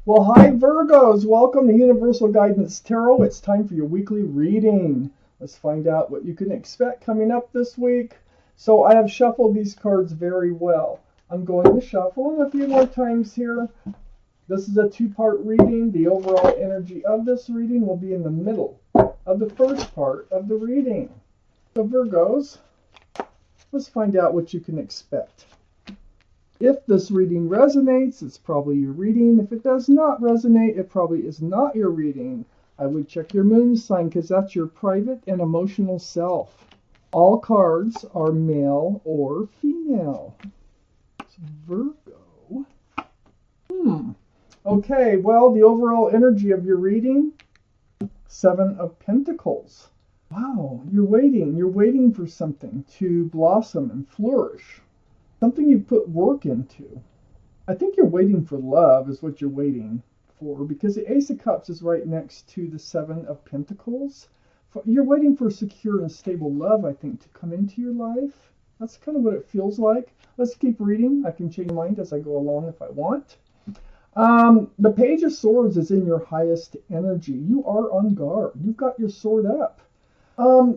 Well, hi Virgos, welcome to Universal Guidance Tarot. It's time for your weekly reading. Let's find out what you can expect coming up this week. So I have shuffled these cards very well. I'm going to shuffle them a few more times here. This is a two-part reading. The overall energy of this reading will be in the middle of the first part of the reading. So Virgos, let's find out what you can expect. If this reading resonates, it's probably your reading. If it does not resonate, it probably is not your reading. I would check your moon sign because that's your private and emotional self. All cards are male or female. So Virgo. Okay, well, the overall energy of your reading, Seven of Pentacles. Wow, you're waiting. You're waiting for something to blossom and flourish. Something you put work into. I think you're waiting for love is what you're waiting for, because the Ace of Cups is right next to the Seven of Pentacles. You're waiting for secure and stable love, I think, to come into your life. That's kind of what it feels like. Let's keep reading. I can change my mind as I go along if I want. The Page of Swords is in your highest energy. You are on guard. You've got your sword up.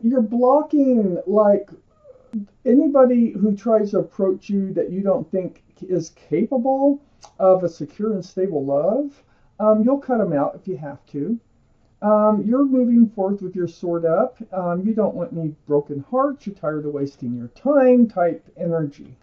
You're blocking, like, anybody who tries to approach you that you don't think is capable of a secure and stable love. You'll cut them out if you have to. You're moving forth with your sword up. You don't want any broken hearts. You're tired of wasting your time type energy.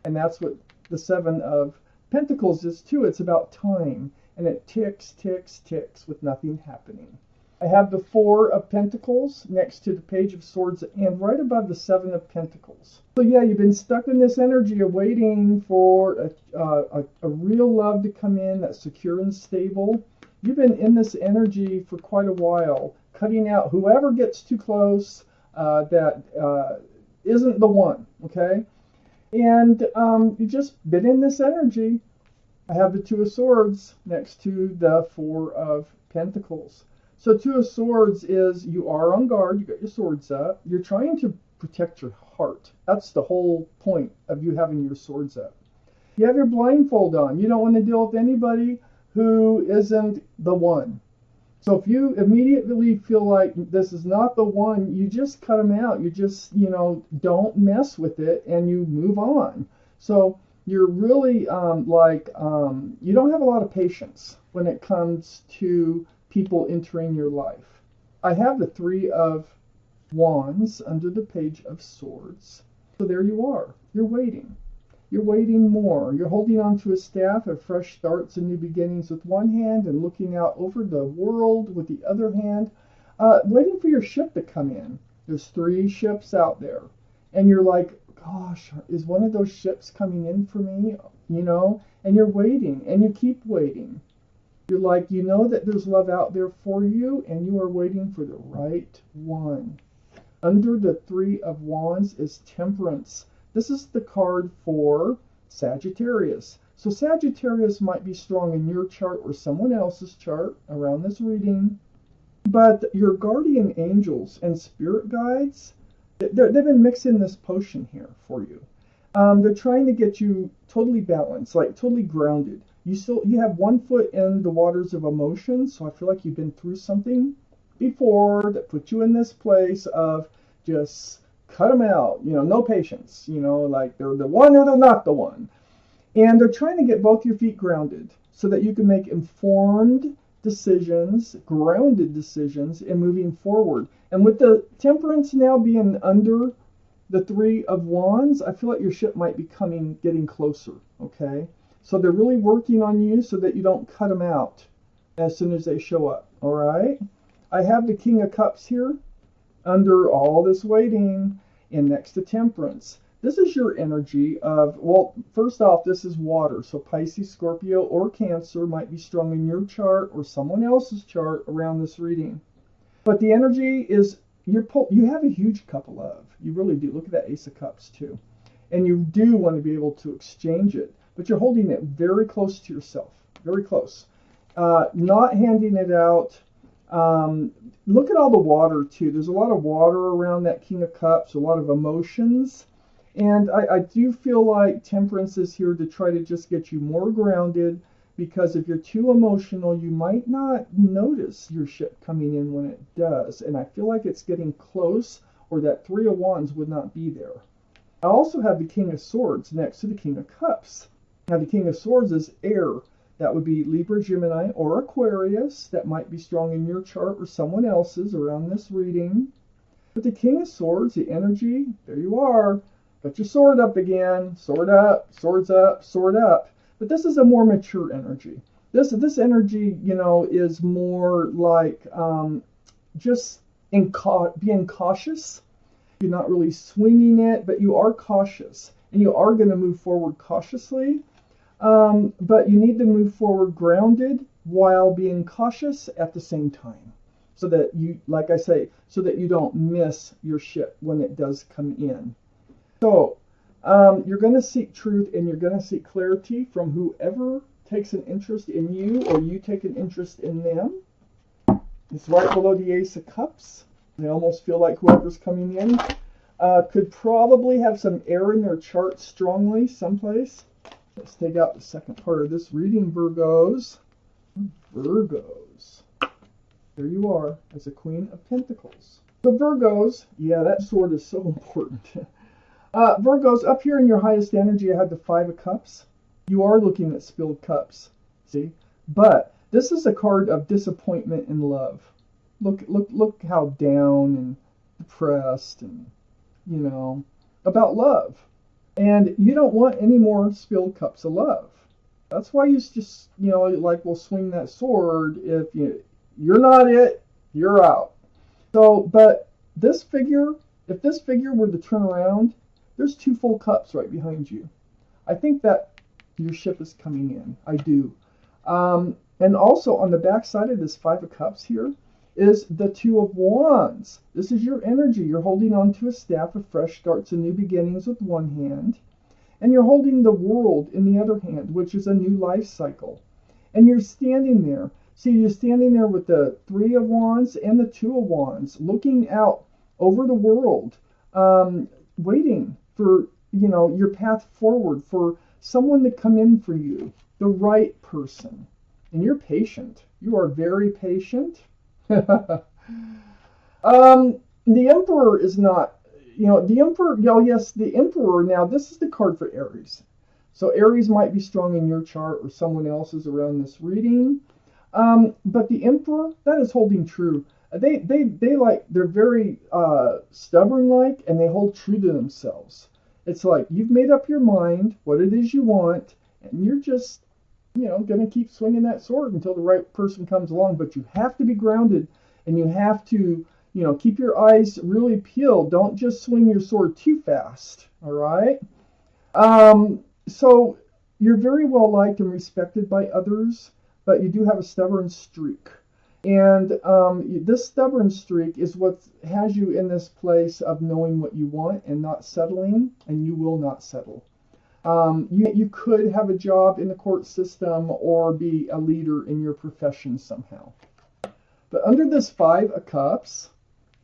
And that's what the Seven of Pentacles is too. It's about time. And it ticks, ticks, ticks with nothing happening. I have the Four of Pentacles next to the Page of Swords and right above the Seven of Pentacles. So yeah, you've been stuck in this energy of waiting for a real love to come in that's secure and stable. You've been in this energy for quite a while, cutting out whoever gets too close that isn't the one, okay? And you've just been in this energy. I have the Two of Swords next to the Four of Pentacles. So Two of Swords is you are on guard, you got your swords up, you're trying to protect your heart. That's the whole point of you having your swords up. You have your blindfold on. You don't want to deal with anybody who isn't the one. So if you immediately feel like this is not the one, you just cut them out. You just, don't mess with it and you move on. So you're really you don't have a lot of patience when it comes to people entering your life. I have the Three of Wands under the Page of Swords. So there you are. You're waiting. You're waiting more. You're holding on to a staff of fresh starts and new beginnings with one hand and looking out over the world with the other hand, waiting for your ship to come in. There's 3 ships out there. And you're like, gosh, is one of those ships coming in for me? And you're waiting and you keep waiting. You're like, that there's love out there for you, and you are waiting for the right one. Under the Three of Wands is Temperance. This is the card for Sagittarius. So Sagittarius might be strong in your chart or someone else's chart around this reading. But your guardian angels and spirit guides, they've been mixing this potion here for you. They're trying to get you totally balanced, like totally grounded. You have one foot in the waters of emotion, so I feel like you've been through something before that put you in this place of just cut them out, no patience, like they're the one or they're not the one. And they're trying to get both your feet grounded so that you can make informed decisions, grounded decisions, and moving forward. And with the Temperance now being under the Three of Wands, I feel like your ship might be getting closer, okay? So they're really working on you so that you don't cut them out as soon as they show up, all right? I have the King of Cups here under all this waiting and next to Temperance. This is your energy of, well, first off, this is water. So Pisces, Scorpio, or Cancer might be strong in your chart or someone else's chart around this reading. But the energy is, you have a huge cup of love. You really do. Look at that Ace of Cups too. And you do want to be able to exchange it. But you're holding it very close to yourself, very close. Not handing it out. Look at all the water too. There's a lot of water around that King of Cups, a lot of emotions. And I do feel like Temperance is here to try to just get you more grounded, because if you're too emotional, you might not notice your ship coming in when it does. And I feel like it's getting close, or that Three of Wands would not be there. I also have the King of Swords next to the King of Cups. Now, the King of Swords is air. That would be Libra, Gemini, or Aquarius. That might be strong in your chart or someone else's around this reading. But the King of Swords, the energy, there you are. Got your sword up again. Sword up, swords up, sword up. But this is a more mature energy. This energy, you know, is more like just being cautious. You're not really swinging it, but you are cautious. And you are going to move forward cautiously. But you need to move forward grounded while being cautious at the same time. So that you, like I say, so that you don't miss your ship when it does come in. So, you're going to seek truth and you're going to seek clarity from whoever takes an interest in you or you take an interest in them. It's right below the Ace of Cups. I almost feel like whoever's coming in could probably have some air in their chart strongly someplace. Let's take out the second part of this reading, Virgos. Virgos. There you are as a Queen of Pentacles. The Virgos, yeah, that sword is so important. Virgos, up here in your highest energy, I had the Five of Cups. You are looking at spilled cups, see? But this is a card of disappointment in love. Look how down and depressed and, you know, about love. And you don't want any more spilled cups of love. That's why you just, you know, like, will swing that sword. If you're not it, you're out. So, but this figure, if this figure were to turn around, there's two full cups right behind you. I think that your ship is coming in. I do. And also on the back side of this Five of Cups here is the Two of Wands. This is your energy. You're holding on to a staff of fresh starts and new beginnings with one hand. And you're holding the World in the other hand, which is a new life cycle. And you're standing there. See, you're standing there with the Three of Wands and the Two of Wands, looking out over the world, waiting for, you know, your path forward, for someone to come in for you, the right person. And you're patient. You are very patient. The Emperor is not, you know, the Emperor, yes, the Emperor, now this is the card for Aries. So Aries might be strong in your chart or someone else's around this reading. But the Emperor, that is holding true. They're very stubborn like, and they hold true to themselves. It's like you've made up your mind what it is you want, and you're just, you know, going to keep swinging that sword until the right person comes along. But you have to be grounded, and you have to, you know, keep your eyes really peeled. Don't just swing your sword too fast. All right. So you're very well liked and respected by others, but you do have a stubborn streak. And this stubborn streak is what has you in this place of knowing what you want and not settling, and you will not settle. You could have a job in the court system or be a leader in your profession somehow. But under this Five of Cups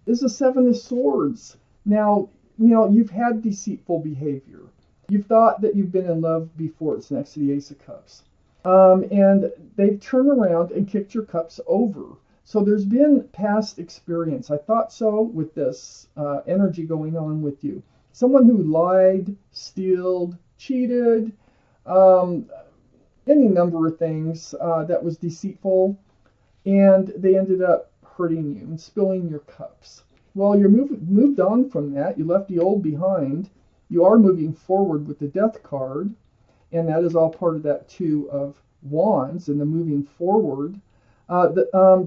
is the Seven of Swords. Now, you know, you've had deceitful behavior. You've thought that you've been in love before. It's next to the Ace of Cups. And they've turned around and kicked your cups over. So there's been past experience. I thought so with this energy going on with you. Someone who lied, stealed, cheated, any number of things that was deceitful. And they ended up hurting you and spilling your cups. Well, you're moved on from that. You left the old behind. You are moving forward with the Death card. And that is all part of that Two of Wands and the moving forward.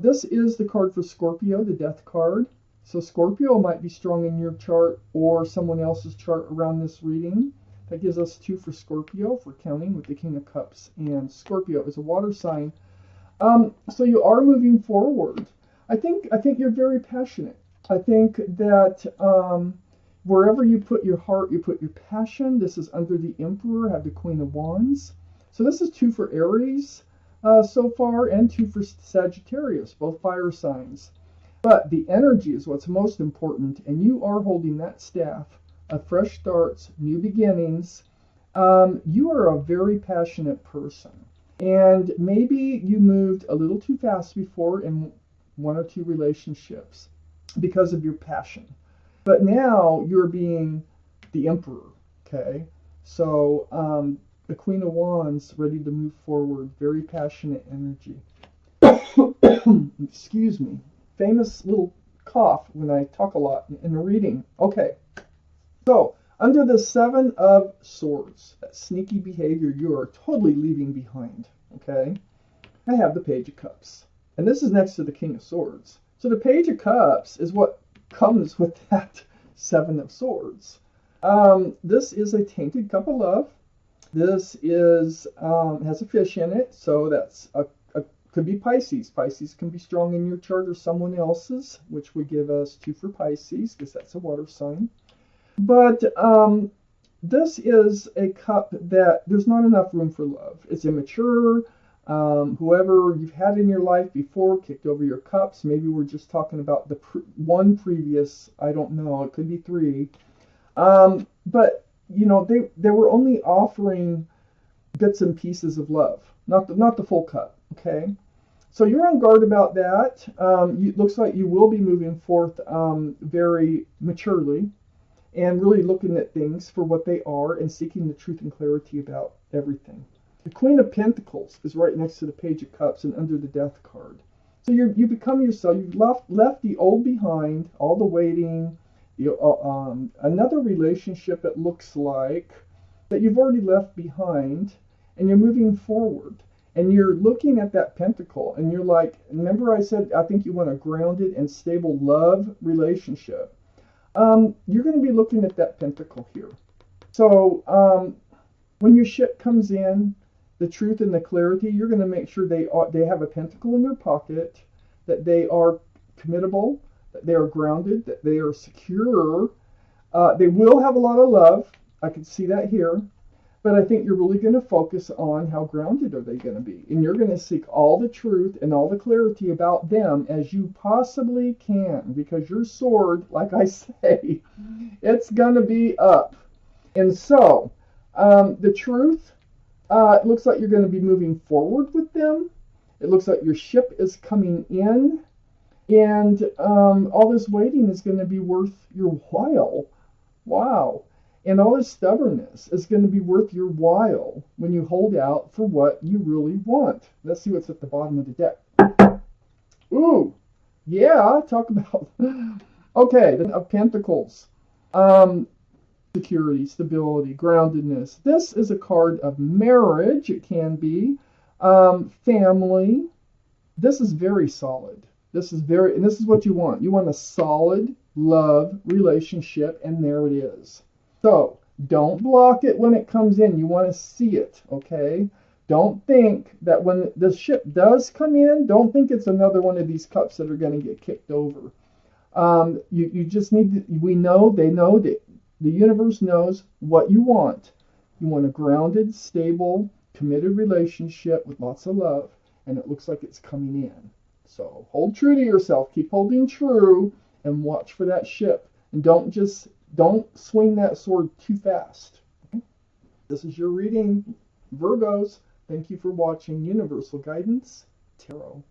This is the card for Scorpio, the Death card. So Scorpio might be strong in your chart or someone else's chart around this reading. That gives us 2 for Scorpio for counting with the King of Cups. And Scorpio is a water sign. So you are moving forward. I think you're very passionate. I think that wherever you put your heart, you put your passion. This is under the Emperor, have the Queen of Wands. So this is 2 for Aries so far, and 2 for Sagittarius, both fire signs. But the energy is what's most important, and you are holding that staff of fresh starts, new beginnings. You are a very passionate person. And maybe you moved a little too fast before in one or two relationships because of your passion. But now you're being the emperor, okay? So the Queen of Wands, ready to move forward, very passionate energy. Excuse me. Famous little cough when I talk a lot in a reading. Okay. So, under the Seven of Swords, that sneaky behavior you are totally leaving behind, okay? I have the Page of Cups. And this is next to the King of Swords. So the Page of Cups is what comes with that Seven of Swords. This is a tainted cup of love. This is has a fish in it, so that's could be Pisces. Pisces can be strong in your chart or someone else's, which would give us 2 for Pisces, because that's a water sign. But this is a cup that there's not enough room for love. It's immature. Whoever you've had in your life before kicked over your cups. Maybe we're just talking about the one previous, I don't know, it could be 3. But, you know, they were only offering bits and pieces of love, not the full cup, okay? So you're on guard about that. It looks like you will be moving forth very maturely and really looking at things for what they are and seeking the truth and clarity about everything. The Queen of Pentacles is right next to the Page of Cups and under the Death card. So you become yourself. You've left the old behind, all the waiting, another relationship it looks like that you've already left behind, and you're moving forward. And you're looking at that pentacle, and you're like, remember I said I think you want a grounded and stable love relationship. You're going to be looking at that pentacle here. So when your ship comes in, the truth and the clarity, you're going to make sure they have a pentacle in their pocket, that they are committable, that they are grounded, that they are secure. They will have a lot of love. I can see that here. But I think you're really going to focus on how grounded are they going to be. And you're going to seek all the truth and all the clarity about them as you possibly can. Because your sword, like I say, it's going to be up. And so, the truth, it looks like you're going to be moving forward with them. It looks like your ship is coming in. And all this waiting is going to be worth your while. Wow. And all this stubbornness is going to be worth your while when you hold out for what you really want. Let's see what's at the bottom of the deck. Ooh, yeah, talk about... Okay, the of Pentacles. Security, stability, groundedness. This is a card of marriage. It can be. Family. This is very solid. And this is what you want. You want a solid love relationship, and there it is. So, don't block it when it comes in. You want to see it, okay? Don't think that when the ship does come in, don't think it's another one of these cups that are going to get kicked over. You just need to, they know that the universe knows what you want. You want a grounded, stable, committed relationship with lots of love, and it looks like it's coming in. So, hold true to yourself. Keep holding true and watch for that ship. And don't swing that sword too fast. Okay? This is your reading, Virgos. Thank you for watching Universal Guidance Tarot.